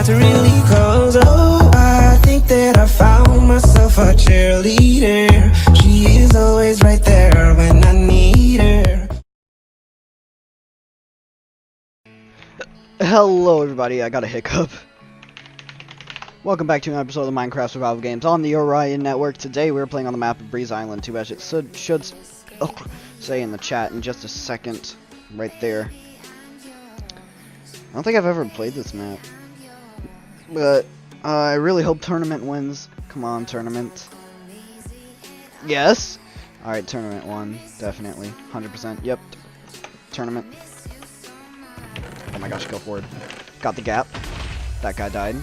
not really close. Oh, I think that I found myself a cheerleader. She is always right there when I need her. Hello everybody, I got a hiccup. Welcome back to an episode of the Minecraft Survival Games on the Orion Network. Today we're playing on the map of Breeze Island 2, as it should say in the chat in just a second. Right there. I don't think I've ever played this map. But I really hope Tournament wins. Come on, Tournament. Yes! Alright, Tournament won. Definitely. 100%. Yep. Tournament. Oh my gosh, go forward. Got the gap. That guy died.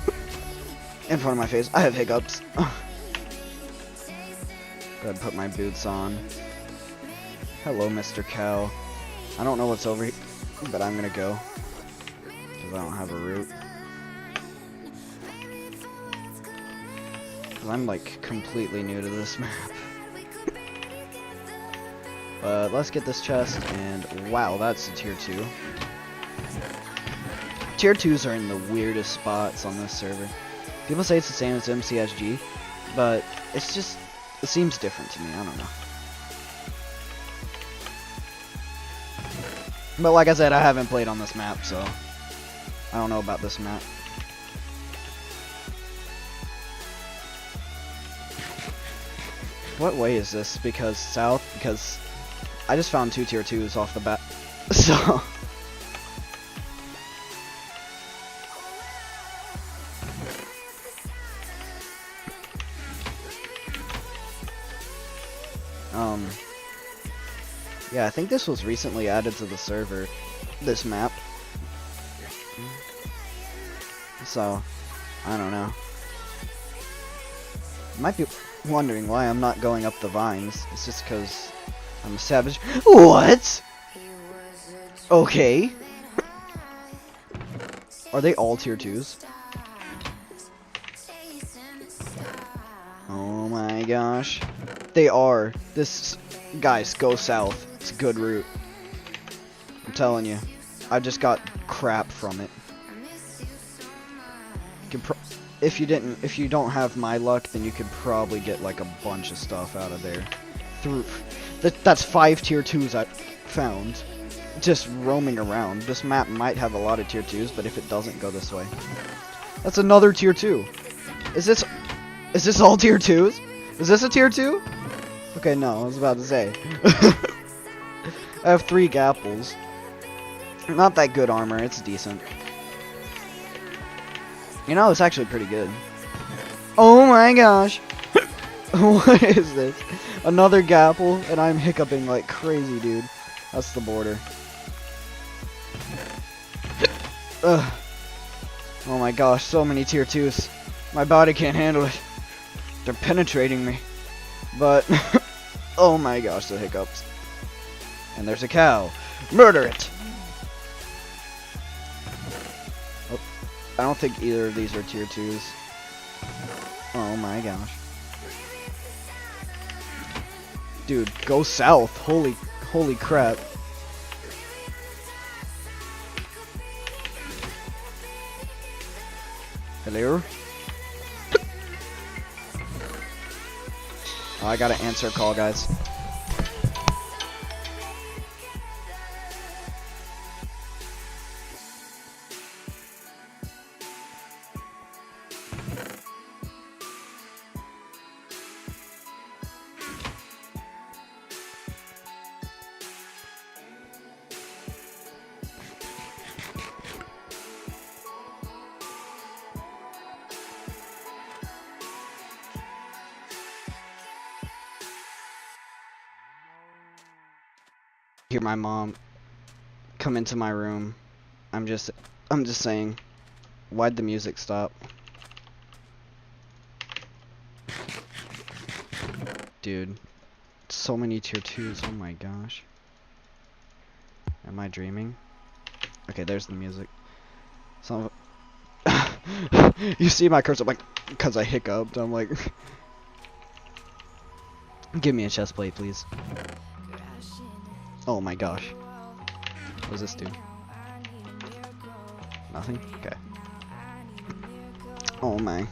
In front of my face. I have hiccups. Go ahead and put my boots on. Hello, Mr. Cow. I don't know what's over here, but I'm gonna go. Because I don't have a route. Because I'm like completely new to this map. But let's get this chest, and wow, that's a tier 2. Tier 2s are in the weirdest spots on this server. People say it's the same as MCSG, but it's just, it seems different to me, I don't know. But like I said, I haven't played on this map, so I don't know about this map. What way is this? Because south? Because I just found 2 tier 2s off the bat. So yeah, I think this was recently added to the server, this map. So, I don't know. You might be wondering why I'm not going up the vines. It's just because I'm a savage. What? Okay. Are they all tier 2s? Oh my gosh. They are. This, guys, go south. It's a good route. I'm telling you. I just got crap from it. If you don't have my luck, then you could probably get like a bunch of stuff out of there. That's 5 tier 2s I found. Just roaming around. This map might have a lot of tier 2s, but if it doesn't, go this way. That's another tier 2. Is this all tier 2s? Is this a tier 2? Okay, no, I was about to say. I have 3 gapples. Not that good armor, it's decent. You know, it's actually pretty good. Oh my gosh! What is this? Another gapple, and I'm hiccuping like crazy, dude. That's the border. Ugh. Oh my gosh, so many tier 2s. My body can't handle it. They're penetrating me. But, oh my gosh, the hiccups. And there's a cow. Murder it! Oh, I don't think either of these are tier 2s. Oh my gosh. Dude, go south. Holy crap. Hello? Oh, I gotta answer a call, guys. Hear my mom come into my room. I'm just saying, why'd the music stop? Dude, so many tier 2s, oh my gosh. Am I dreaming? Okay, there's the music. Some of you see my cursor, I'm like, because I hiccuped, I'm like, give me a chest plate, please. Oh my gosh. What does this do? Nothing? Okay. Oh my.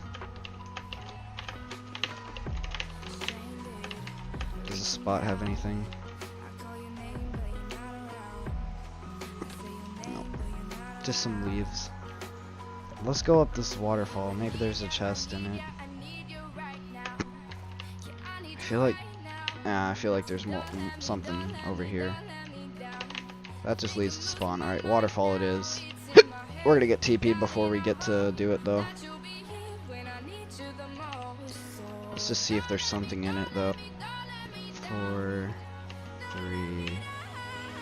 Does the spot have anything? No. Just some leaves. Let's go up this waterfall. Maybe there's a chest in it. I feel like there's more something over here. That just leads to spawn. Alright, waterfall it is. We're gonna get TP'd before we get to do it though. Let's just see if there's something in it though. 4, 3.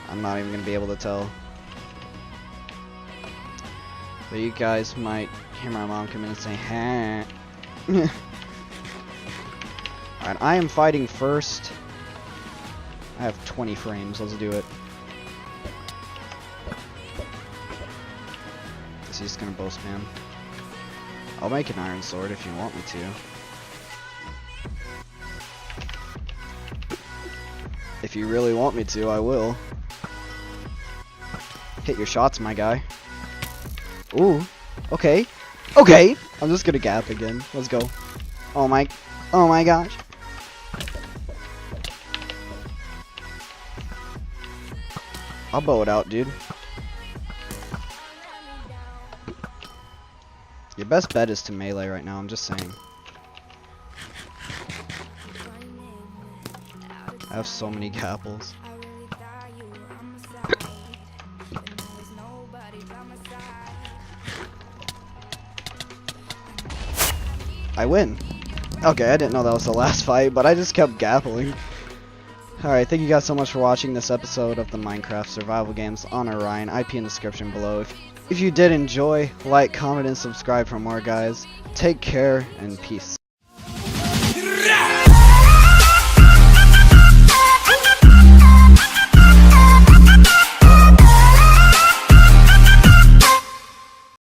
I'm not even gonna be able to tell. But you guys might hear my mom come in and say, "Huh." Alright, I am fighting first. I have 20 frames. Let's do it. Is he just gonna bow spam? I'll make an iron sword if you want me to. If you really want me to, I will. Hit your shots, my guy. Ooh. Okay. Okay! I'm just gonna gap again. Let's go. Oh my gosh. I'll bow it out, dude. Your best bet is to melee right now, I'm just saying. I have so many gapples. I win. Okay, I didn't know that was the last fight, but I just kept gappling. Alright, thank you guys so much for watching this episode of the Minecraft Survival Games on Orion. IP in the description below. If you did enjoy, like, comment, and subscribe for more, guys. Take care, and peace.